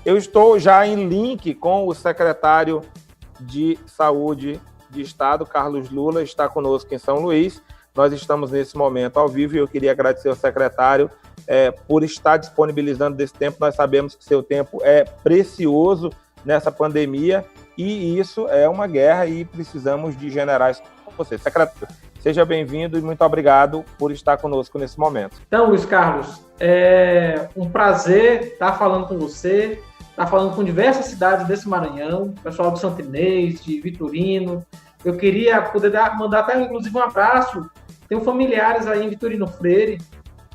Eu estou já em link com o secretário de Saúde de Estado, Carlos Lula, está conosco em São Luís. Nós estamos nesse momento ao vivo e eu queria agradecer ao secretário por estar disponibilizando desse tempo. Nós sabemos que seu tempo é precioso nessa pandemia e isso é uma guerra e precisamos de generais como você. Secretário, seja bem-vindo e muito obrigado por estar conosco nesse momento. Então, Luiz Carlos, é um prazer estar falando com você, estar falando com diversas cidades desse Maranhão, pessoal de Santa Inês, de Vitorino. Eu queria poder mandar até, inclusive, um abraço. Tenho familiares aí em Vitorino Freire,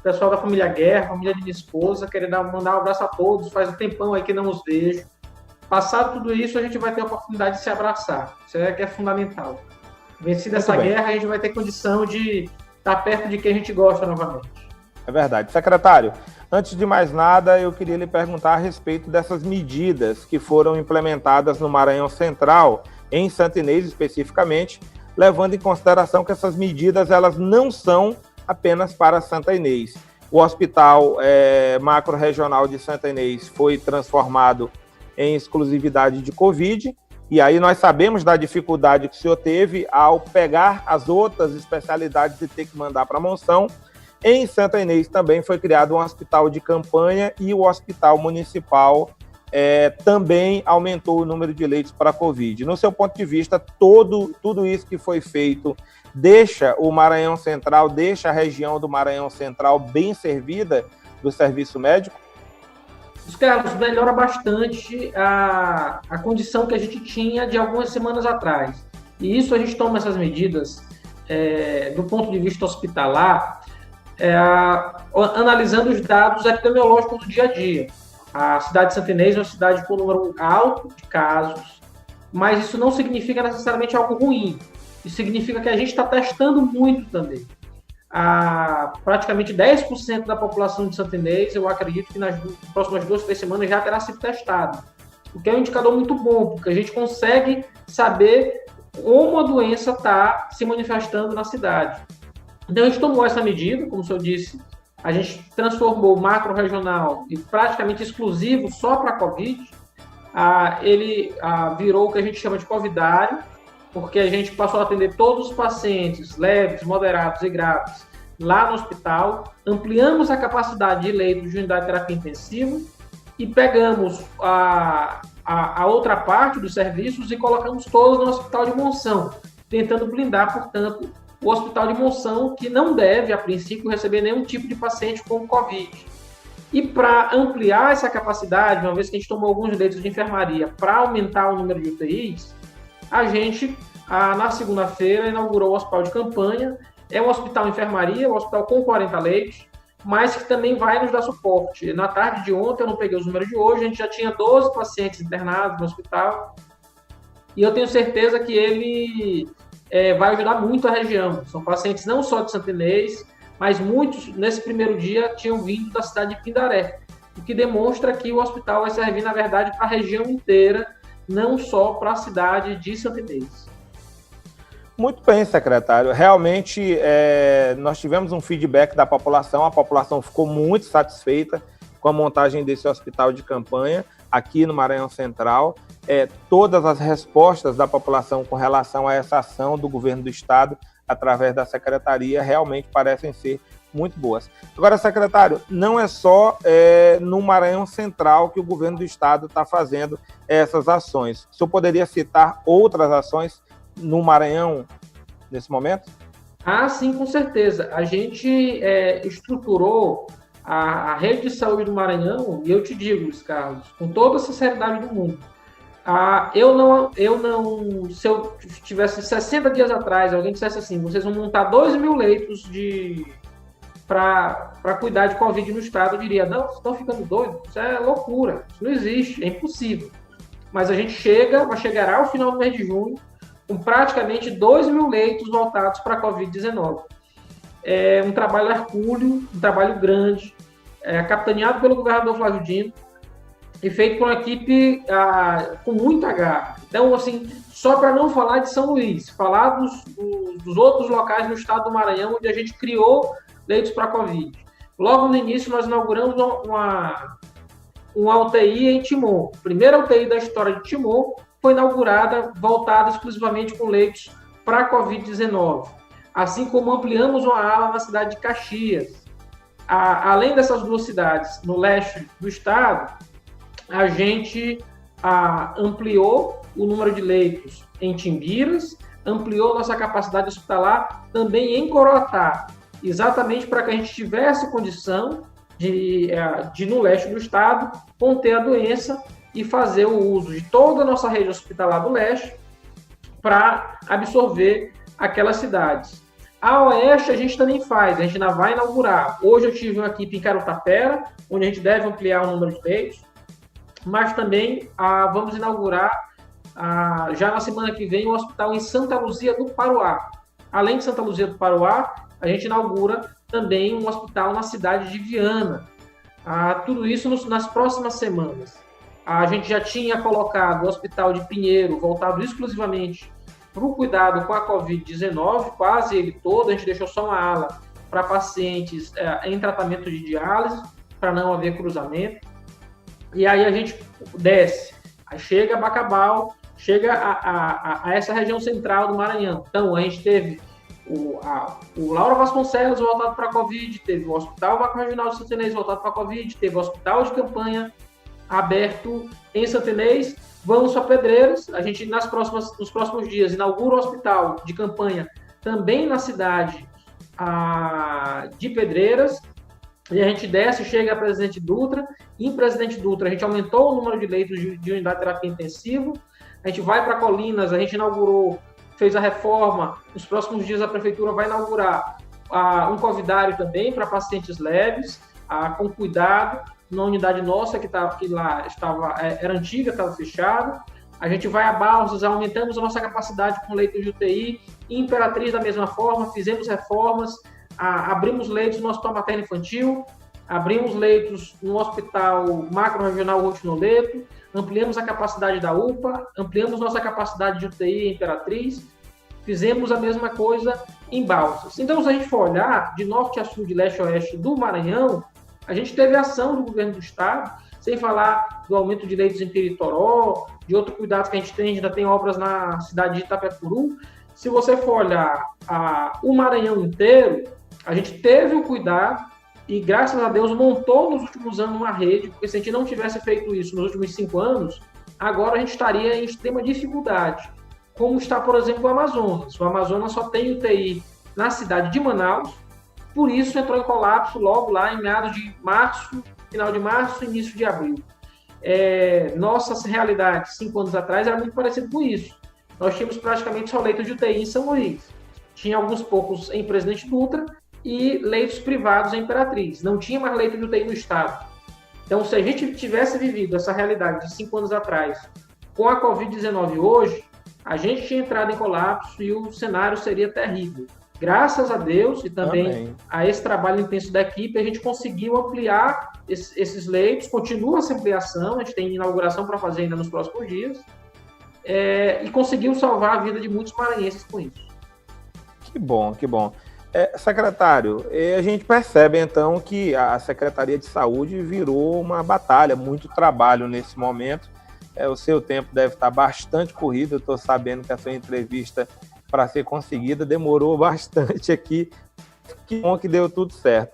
pessoal da família Guerra, família de minha esposa, querendo mandar um abraço a todos, faz um tempão aí que não os vejo. Passado tudo isso, a gente vai ter a oportunidade de se abraçar, isso é que é fundamental. Vencida essa guerra, a gente vai ter condição de estar perto de quem a gente gosta novamente. É verdade. Secretário, antes de mais nada, eu queria lhe perguntar a respeito dessas medidas que foram implementadas no Maranhão Central, em Santa Inês especificamente, levando em consideração que essas medidas elas não são apenas para Santa Inês. O Hospital Macro-Regional de Santa Inês foi transformado em exclusividade de Covid, e aí nós sabemos da dificuldade que o senhor teve ao pegar as outras especialidades e ter que mandar para Monção. Em Santa Inês também foi criado um hospital de campanha e o hospital municipal também aumentou o número de leitos para a Covid. No seu ponto de vista, tudo isso que foi feito deixa o Maranhão Central, deixa a região do Maranhão Central bem servida do serviço médico? Carlos, melhora bastante a condição que a gente tinha de algumas semanas atrás. E isso a gente toma essas medidas do ponto de vista hospitalar, analisando os dados epidemiológicos do dia a dia. A cidade de Santa Inês é uma cidade com um número alto de casos, mas isso não significa necessariamente algo ruim. Isso significa que a gente está testando muito também. Praticamente 10% da população de Santa Inês, eu acredito que nas próximas 2, 3 semanas já terá sido testado. O que é um indicador muito bom, porque a gente consegue saber como a doença está se manifestando na cidade. Então a gente tomou essa medida, como o senhor disse, a gente transformou o macro-regional e praticamente exclusivo só para a Covid. Ele virou o que a gente chama de covidário, porque a gente passou a atender todos os pacientes leves, moderados e graves lá no hospital, ampliamos a capacidade de leitos de unidade de terapia intensiva e pegamos a outra parte dos serviços e colocamos todos no Hospital de Monção, tentando blindar, portanto, o Hospital de Monção, que não deve, a princípio, receber nenhum tipo de paciente com Covid. E para ampliar essa capacidade, uma vez que a gente tomou alguns leitos de enfermaria para aumentar o número de UTIs, a gente, na segunda-feira, inaugurou o hospital de campanha. É um hospital enfermaria, um hospital com 40 leitos, mas que também vai nos dar suporte. Na tarde de ontem, eu não peguei os números de hoje, a gente já tinha 12 pacientes internados no hospital, e eu tenho certeza que ele vai ajudar muito a região. São pacientes não só de Santa Inês, mas muitos, nesse primeiro dia, tinham vindo da cidade de Pindaré, o que demonstra que o hospital vai servir, na verdade, para a região inteira, não só para a cidade de Santa Inês. Muito bem, secretário. Realmente, nós tivemos um feedback da população, a população ficou muito satisfeita com a montagem desse hospital de campanha aqui no Maranhão Central. Todas as respostas da população com relação a essa ação do governo do estado, através da secretaria, realmente parecem ser muito boas. Agora, secretário, não é só no Maranhão Central que o governo do estado está fazendo essas ações. O senhor poderia citar outras ações no Maranhão nesse momento? Sim, com certeza. A gente estruturou a rede de saúde do Maranhão, e eu te digo, Luiz Carlos, com toda a sinceridade do mundo, se eu tivesse 60 dias atrás, alguém dissesse assim, vocês vão montar 2.000 leitos para cuidar de Covid no estado, eu diria, não, vocês estão ficando doidos, isso é loucura, isso não existe, é impossível. Mas a gente chegará ao final do mês de junho com praticamente 2.000 leitos voltados para a Covid-19. É um trabalho hercúleo, um trabalho grande, capitaneado pelo governador Flávio Dino e feito por uma equipe com muita garra. Então, assim, só para não falar de São Luís, falar dos outros locais no estado do Maranhão, onde a gente criou leitos para Covid. Logo no início, nós inauguramos uma UTI em Timon. A primeira UTI da história de Timon foi inaugurada, voltada exclusivamente com leitos para a Covid-19. Assim como ampliamos uma ala na cidade de Caxias. Além dessas duas cidades, no leste do estado, a gente ampliou o número de leitos em Timbiras, ampliou nossa capacidade hospitalar também em Coroatá, exatamente para que a gente tivesse condição de no leste do estado, conter a doença e fazer o uso de toda a nossa rede hospitalar do leste para absorver aquelas cidades. A oeste a gente também faz, a gente ainda vai inaugurar. Hoje eu tive uma equipe em Carutapera, onde a gente deve ampliar o número de leitos, mas também vamos inaugurar já na semana que vem um hospital em Santa Luzia do Paruá. Além de Santa Luzia do Paruá, a gente inaugura também um hospital na cidade de Viana. Tudo isso nas próximas semanas. A gente já tinha colocado o hospital de Pinheiro, voltado exclusivamente para o cuidado com a Covid-19, quase ele todo, a gente deixou só uma ala para pacientes em tratamento de diálise, para não haver cruzamento. E aí a gente desce, aí chega a Bacabal, chega a essa região central do Maranhão. Então, a gente teve o Laura Vasconcelos voltado para a Covid, teve o Hospital Macro-Regional de Santa Inês voltado para a Covid, teve o Hospital de Campanha aberto em Santa Inês. Vamos para Pedreiras, a gente nos próximos dias inaugura o Hospital de Campanha também na cidade de Pedreiras, e a gente desce, chega a Presidente Dutra. Em Presidente Dutra, a gente aumentou o número de leitos de unidade de terapia intensiva. A gente vai para Colinas, a gente inaugurou, fez a reforma. Nos próximos dias, a Prefeitura vai inaugurar um covidário também para pacientes leves, com cuidado, na unidade nossa, que lá era antiga, estava fechada. A gente vai a Balsas, aumentamos a nossa capacidade com leitos de UTI. Em Imperatriz, da mesma forma, fizemos reformas. Abrimos leitos no Hospital Materno Infantil, abrimos leitos no Hospital Macro-Regional Rotinoleto, ampliamos a capacidade da UPA, ampliamos nossa capacidade de UTI em Imperatriz, fizemos a mesma coisa em Balsas. Então, se a gente for olhar de norte a sul, de leste a oeste do Maranhão, a gente teve ação do governo do estado, sem falar do aumento de leitos em Peritoró, de outros cuidados que a gente tem, ainda tem obras na cidade de Itapecuru. Se você for olhar o Maranhão inteiro, a gente teve o cuidado e, graças a Deus, montou nos últimos anos uma rede, porque se a gente não tivesse feito isso nos últimos 5 anos, agora a gente estaria em extrema dificuldade, como está, por exemplo, o Amazonas. O Amazonas só tem UTI na cidade de Manaus, por isso entrou em colapso logo lá em meados de março, final de março, início de abril. Nossa realidade, 5 anos atrás, era muito parecido com isso. Nós tínhamos praticamente só leitos de UTI em São Luís. Tinha alguns poucos em Presidente Dutra e leitos privados em Imperatriz. Não tinha mais leito de UTI no estado. Então, se a gente tivesse vivido essa realidade de 5 anos atrás com a Covid-19 hoje, a gente tinha entrado em colapso e o cenário seria terrível. Graças a Deus e também a esse trabalho intenso da equipe, a gente conseguiu ampliar esses leitos, continua essa ampliação, a gente tem inauguração para fazer ainda nos próximos dias, e conseguiu salvar a vida de muitos maranhenses com isso. Que bom, que bom. Secretário, a gente percebe então que a Secretaria de Saúde virou uma batalha, muito trabalho nesse momento. O seu tempo deve estar bastante corrido, eu estou sabendo que a sua entrevista para ser conseguida demorou bastante aqui, que bom que deu tudo certo.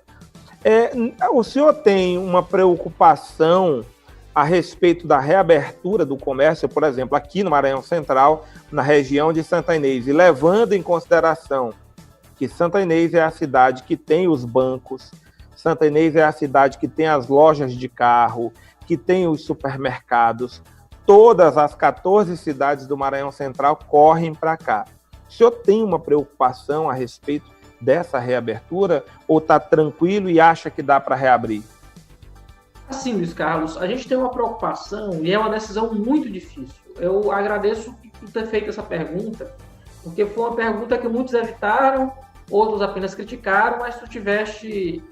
O senhor tem uma preocupação a respeito da reabertura do comércio, por exemplo, aqui no Maranhão Central, na região de Santa Inês, e levando em consideração que Santa Inês é a cidade que tem os bancos, Santa Inês é a cidade que tem as lojas de carro, que tem os supermercados, todas as 14 cidades do Maranhão Central correm para cá. O senhor tem uma preocupação a respeito dessa reabertura ou está tranquilo e acha que dá para reabrir? Assim, Luiz Carlos, a gente tem uma preocupação e é uma decisão muito difícil. Eu agradeço por ter feito essa pergunta, porque foi uma pergunta que muitos evitaram, outros apenas criticaram, mas tu tiveste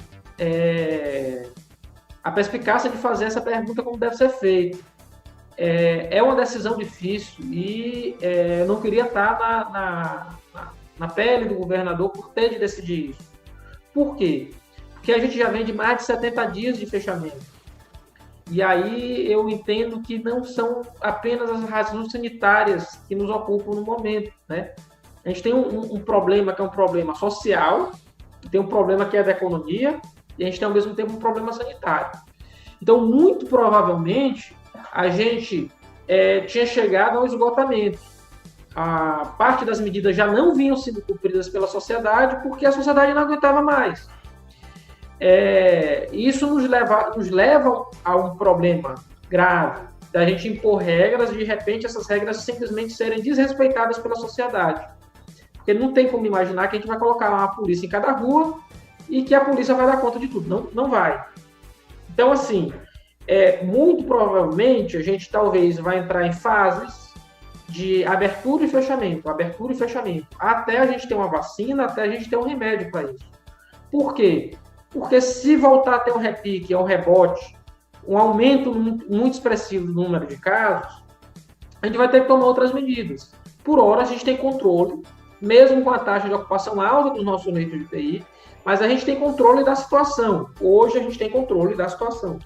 a perspicácia de fazer essa pergunta como deve ser feita. É uma decisão difícil e eu não queria estar na pele do governador por ter de decidir isso. Por quê? Porque a gente já vem de mais de 70 dias de fechamento. E aí eu entendo que não são apenas as razões sanitárias que nos ocupam no momento, né? A gente tem um problema que é um problema social, tem um problema que é da economia, e a gente tem ao mesmo tempo um problema sanitário. Então, muito provavelmente, a gente tinha chegado ao esgotamento. A parte das medidas já não vinham sendo cumpridas pela sociedade porque a sociedade não aguentava mais. Isso nos leva a um problema grave, da gente impor regras e, de repente, essas regras simplesmente serem desrespeitadas pela sociedade. Porque não tem como imaginar que a gente vai colocar uma polícia em cada rua e que a polícia vai dar conta de tudo. Não, não vai. Então, assim, muito provavelmente a gente talvez vai entrar em fases de abertura e fechamento, até a gente ter uma vacina, até a gente ter um remédio para isso. Por quê? Porque se voltar a ter um repique, um rebote, um aumento muito expressivo do número de casos, a gente vai ter que tomar outras medidas. Por hora, a gente tem controle, mesmo com a taxa de ocupação alta dos nossos leitos de UTI, mas a gente tem controle da situação. Hoje, a gente tem controle da situação.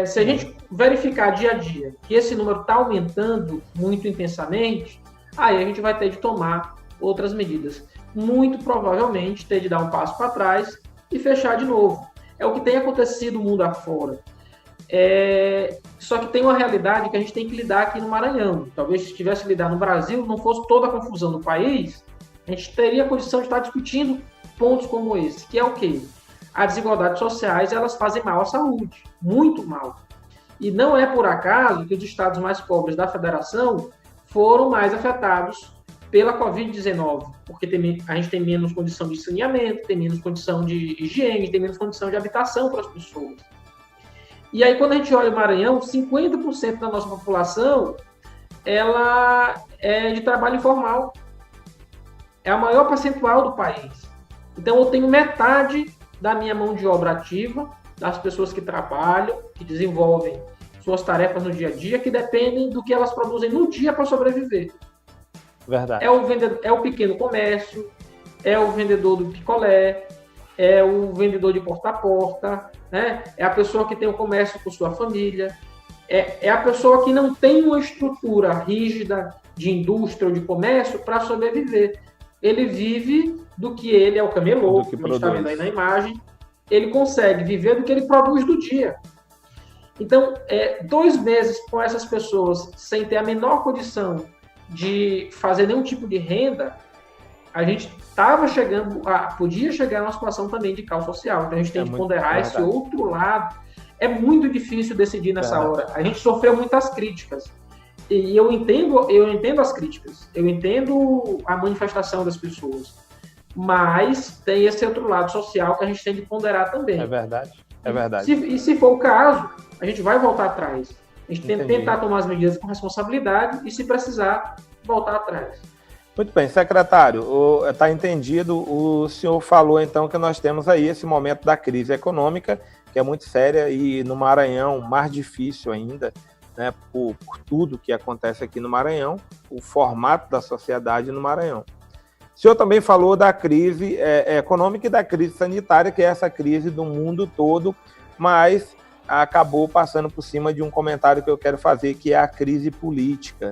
Se a gente verificar dia a dia que esse número está aumentando muito intensamente, aí a gente vai ter de tomar outras medidas. Muito provavelmente ter de dar um passo para trás e fechar de novo. É o que tem acontecido no mundo afora. Só que tem uma realidade que a gente tem que lidar aqui no Maranhão. Talvez se tivesse que lidar no Brasil, não fosse toda a confusão do país, a gente teria a condição de estar discutindo pontos como esse, que é o quê? As desigualdades sociais, elas fazem mal à saúde, muito mal. E não é por acaso que os estados mais pobres da federação foram mais afetados pela Covid-19, porque a gente tem menos condição de saneamento, tem menos condição de higiene, tem menos condição de habitação para as pessoas. E aí, quando a gente olha o Maranhão, 50% da nossa população, ela é de trabalho informal. É a maior percentual do país. Então, eu tenho metade da minha mão de obra ativa, das pessoas que trabalham, que desenvolvem suas tarefas no dia a dia, que dependem do que elas produzem no dia para sobreviver. Verdade. É o pequeno comércio, é o vendedor do picolé, é o vendedor de porta a porta, né? É a pessoa que tem o comércio com sua família, é a pessoa que não tem uma estrutura rígida de indústria ou de comércio para sobreviver. Ele vive do que ele é o camelô, que a gente está vendo aí na imagem, ele consegue viver do que ele produz do dia. Então, 2 meses com essas pessoas sem ter a menor condição de fazer nenhum tipo de renda, a gente podia chegar a uma situação também de caos social. Então, a gente tem que ponderar esse outro lado. É muito difícil decidir nessa hora. A gente sofreu muitas críticas. E eu entendo as críticas. Eu entendo a manifestação das pessoas. Mas tem esse outro lado social que a gente tem de ponderar também. É verdade. E se for o caso, a gente vai voltar atrás. A gente tem que tentar tomar as medidas com responsabilidade e, se precisar, voltar atrás. Muito bem, secretário, está entendido. O senhor falou, então, que nós temos aí esse momento da crise econômica, que é muito séria, e no Maranhão, mais difícil ainda, né, por tudo que acontece aqui no Maranhão, o formato da sociedade no Maranhão. O senhor também falou da crise econômica e da crise sanitária, que é essa crise do mundo todo, mas acabou passando por cima de um comentário que eu quero fazer, que é a crise política.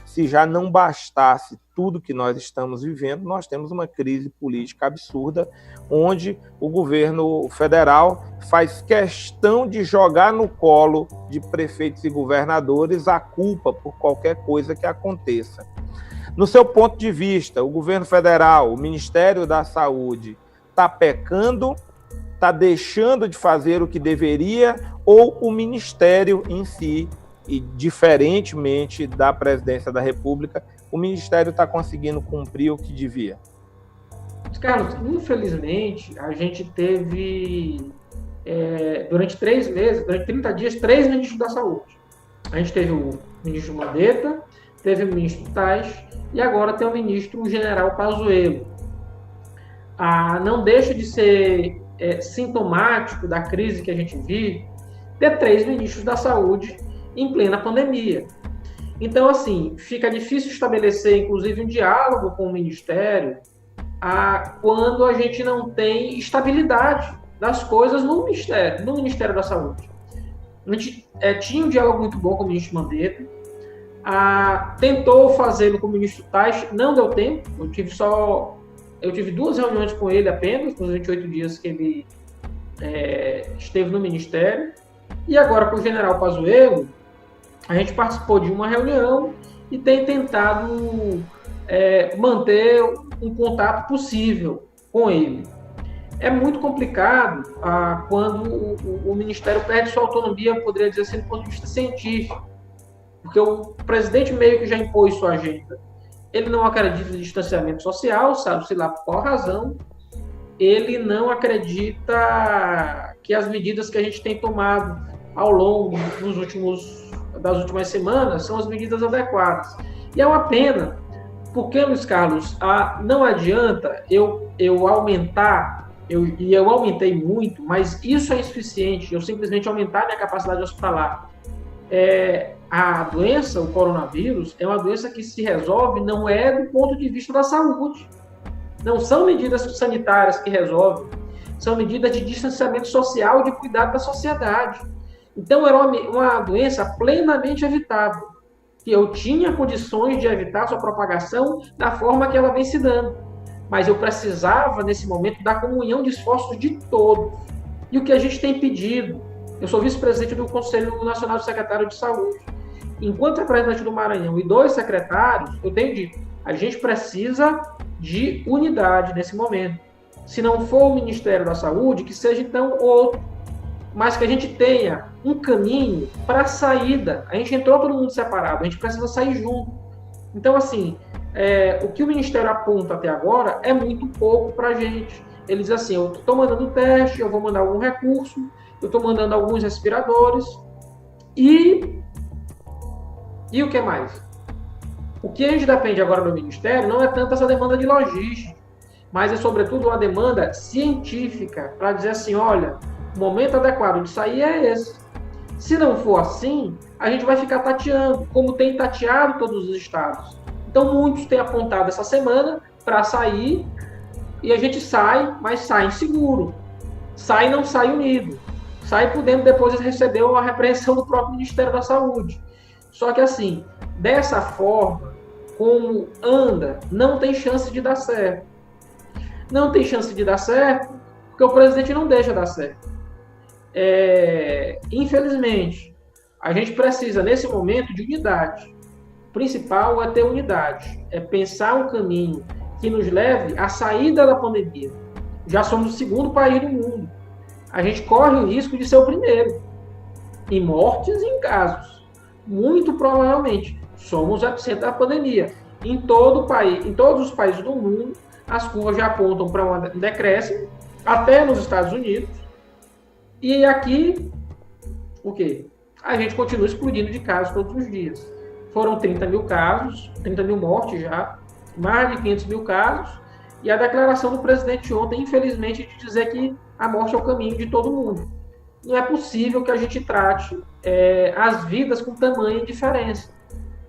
Se já não bastasse tudo que nós estamos vivendo, nós temos uma crise política absurda, onde o governo federal faz questão de jogar no colo de prefeitos e governadores a culpa por qualquer coisa que aconteça. No seu ponto de vista, o governo federal, o Ministério da Saúde, está pecando, está deixando de fazer o que deveria, ou o Ministério em si, e diferentemente da Presidência da República, o Ministério está conseguindo cumprir o que devia? Carlos, infelizmente, a gente teve, durante 3 meses, durante 30 dias, 3 ministros da saúde. A gente teve o ministro Mandetta, teve o ministro Tais, e agora tem o ministro General Pazuello. Não deixa de ser sintomático da crise que a gente vive ter 3 ministros da saúde em plena pandemia. Então, assim, fica difícil estabelecer, inclusive, um diálogo com o Ministério quando a gente não tem estabilidade das coisas no Ministério da Saúde. A gente tinha um diálogo muito bom com o ministro Mandetta, tentou fazê-lo com o ministro Tais, não deu tempo, eu tive 2 reuniões com ele apenas, nos 28 dias que ele esteve no Ministério, e agora com o general Pazuello, a gente participou de uma reunião e tem tentado manter um contato possível com ele. É muito complicado quando o Ministério perde sua autonomia, poderia dizer assim, do ponto de vista científico, porque o presidente meio que já impôs sua agenda. Ele não acredita em distanciamento social, sabe-se lá por qual razão. Ele não acredita que as medidas que a gente tem tomado ao longo das últimas semanas são as medidas adequadas. E é uma pena, porque, Luiz Carlos, não adianta eu aumentar, eu aumentei muito, mas isso é insuficiente, eu simplesmente aumentar minha capacidade hospitalar. A doença, o coronavírus, é uma doença que se resolve, não é do ponto de vista da saúde. Não são medidas sanitárias que resolvem, são medidas de distanciamento social e de cuidado da sociedade. Então, era uma doença plenamente evitável, que eu tinha condições de evitar sua propagação da forma que ela vem se dando. Mas eu precisava, nesse momento, da comunhão de esforços de todos. E o que a gente tem pedido, eu sou vice-presidente do Conselho Nacional de Secretário de Saúde. Enquanto representante do Maranhão e 2 secretários, eu tenho dito, a gente precisa de unidade nesse momento. Se não for o Ministério da Saúde, que seja então outro, mas que a gente tenha um caminho para a saída. A gente entrou todo mundo separado, a gente precisa sair junto. Então, assim, o que o Ministério aponta até agora é muito pouco para a gente. Ele diz assim, eu estou mandando teste, eu vou mandar algum recurso, eu estou mandando alguns respiradores, e o que mais? O que a gente depende agora do Ministério não é tanto essa demanda de logística, mas é sobretudo uma demanda científica, para dizer assim, olha, o momento adequado de sair é esse. Se não for assim, a gente vai ficar tateando, como tem tateado todos os estados. Então, muitos têm apontado essa semana para sair, e a gente sai, mas sai inseguro. Sai e não sai unido. Sai podendo depois receber uma repreensão do próprio Ministério da Saúde. Só que assim, dessa forma, como anda, não tem chance de dar certo. Não tem chance de dar certo, porque o presidente não deixa dar certo. Infelizmente, a gente precisa, nesse momento, de unidade. O principal é ter unidade, é pensar um caminho que nos leve à saída da pandemia. Já somos o 2º país do mundo. A gente corre o risco de ser o primeiro, em mortes e em casos. Muito provavelmente, somos o epicentro da pandemia. Em todo o país, em todos os países do mundo, as curvas já apontam para um decréscimo, até nos Estados Unidos. E aqui, o quê? A gente continua explodindo de casos todos os dias. Foram 30 mil casos, 30 mil mortes já, mais de 500 mil casos, e a declaração do presidente ontem, infelizmente, de dizer que a morte é o caminho de todo mundo. Não é possível que a gente trate as vidas com tamanha indiferença.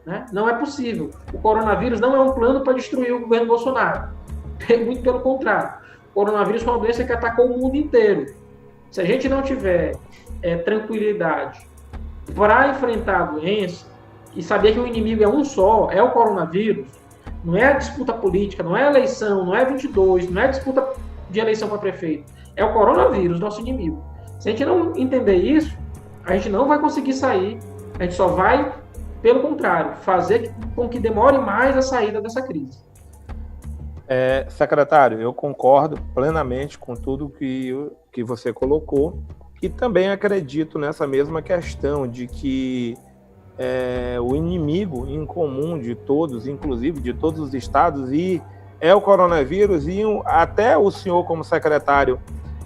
Né? Não é possível. O coronavírus não é um plano para destruir o governo Bolsonaro. Muito pelo contrário. O coronavírus foi uma doença que atacou o mundo inteiro. Se a gente não tiver tranquilidade para enfrentar a doença e saber que o inimigo é um só, é o coronavírus, não é a disputa política, não é a eleição, não é 22, não é a disputa de eleição para prefeito, é o coronavírus, nosso inimigo. Se a gente não entender isso, a gente não vai conseguir sair, a gente só vai, pelo contrário, fazer com que demore mais a saída dessa crise. Secretário, eu concordo plenamente com tudo que você colocou e também acredito nessa mesma questão de que o inimigo em comum de todos, inclusive de todos os estados, e é o coronavírus, e até o senhor como secretário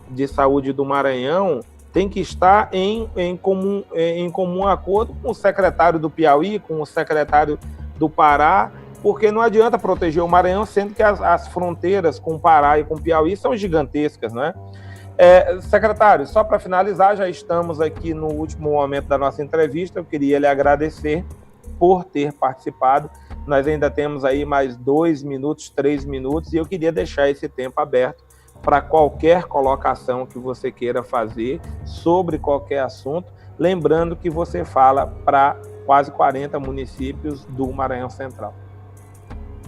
de saúde do Maranhão tem que estar em comum acordo com o secretário do Piauí, com o secretário do Pará, porque não adianta proteger o Maranhão, sendo que as fronteiras com o Pará e com o Piauí são gigantescas, né? Secretário, só para finalizar, já estamos aqui no último momento da nossa entrevista, eu queria lhe agradecer por ter participado. Nós ainda temos aí mais 2 minutos, 3 minutos, e eu queria deixar esse tempo aberto para qualquer colocação que você queira fazer sobre qualquer assunto, lembrando que você fala para quase 40 municípios do Maranhão Central.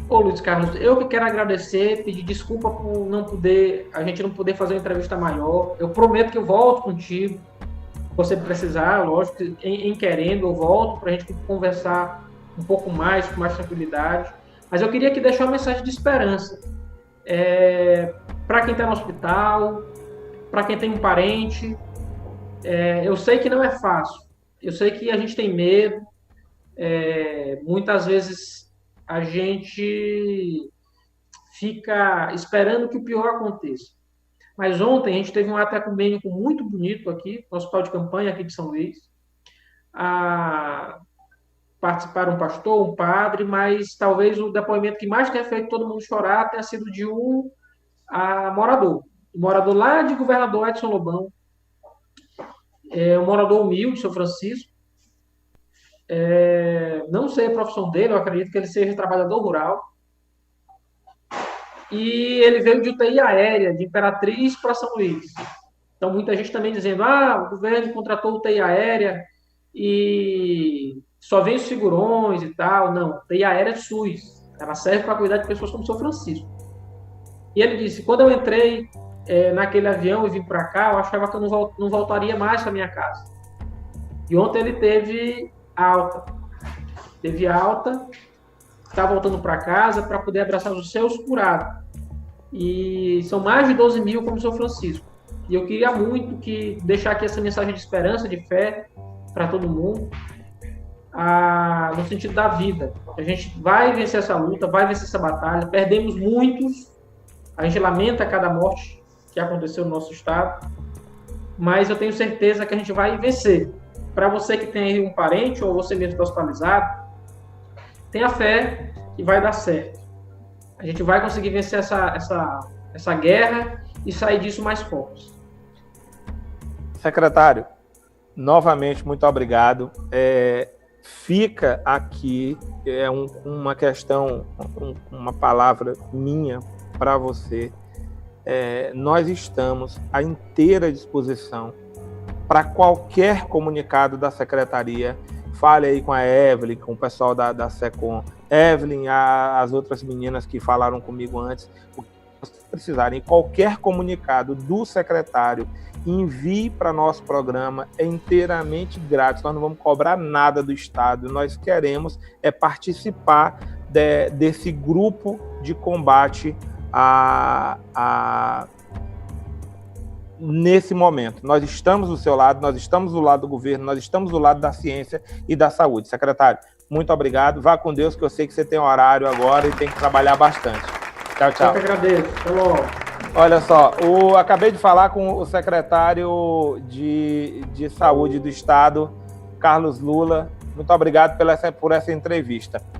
Ô, Luiz Carlos, eu que quero agradecer, pedir desculpa por a gente não poder fazer uma entrevista maior. Eu prometo que eu volto contigo, se você precisar, lógico, em querendo, eu volto para a gente conversar um pouco mais, com mais tranquilidade. Mas eu queria aqui deixar uma mensagem de esperança. Para quem está no hospital, para quem tem um parente, eu sei que não é fácil, eu sei que a gente tem medo, muitas vezes a gente fica esperando que o pior aconteça. Mas ontem a gente teve um ato ecumênico muito bonito aqui, no Hospital de Campanha aqui de São Luís. Participaram um pastor, um padre, mas talvez o depoimento que mais tenha feito todo mundo chorar tenha sido de um morador. Um morador lá de Governador Edson Lobão, um morador humilde, São Francisco. Não sei a profissão dele, eu acredito que ele seja trabalhador rural. E ele veio de UTI aérea, de Imperatriz para São Luís. Então, muita gente também dizendo, o governo contratou UTI aérea e só vem os figurões e tal. Não, UTI aérea é SUS. Ela serve para cuidar de pessoas como o São Francisco. E ele disse, quando eu entrei naquele avião e vim para cá, eu achava que eu não voltaria mais para minha casa. E ontem ele teve alta. Está voltando para casa para poder abraçar os seus curados. E são mais de 12 mil como São Francisco. E eu queria muito deixar aqui essa mensagem de esperança, de fé para todo mundo, no sentido da vida. A gente vai vencer essa luta, vai vencer essa batalha. Perdemos muitos, a gente lamenta cada morte que aconteceu no nosso estado, mas eu tenho certeza que a gente vai vencer. Para você que tem aí um parente ou você mesmo está hospitalizado, tenha fé que vai dar certo. A gente vai conseguir vencer essa guerra e sair disso mais fortes. Secretário, novamente, muito obrigado. Fica aqui uma questão, uma palavra minha para você. Nós estamos à inteira disposição para qualquer comunicado da Secretaria. Fale aí com a Evelyn, com o pessoal da SECOM. Evelyn, as outras meninas que falaram comigo antes, o que vocês precisarem, qualquer comunicado do secretário, envie para nosso programa, é inteiramente grátis, nós não vamos cobrar nada do Estado, nós queremos participar desse grupo de combate nesse momento. Nós estamos do seu lado, nós estamos do lado do governo, nós estamos do lado da ciência e da saúde. Secretário, muito obrigado. Vá com Deus, que eu sei que você tem horário agora e tem que trabalhar bastante. Tchau, tchau. Eu que agradeço. Até logo. Olha só, acabei de falar com o secretário de Saúde do Estado, Carlos Lula. Muito obrigado por essa entrevista.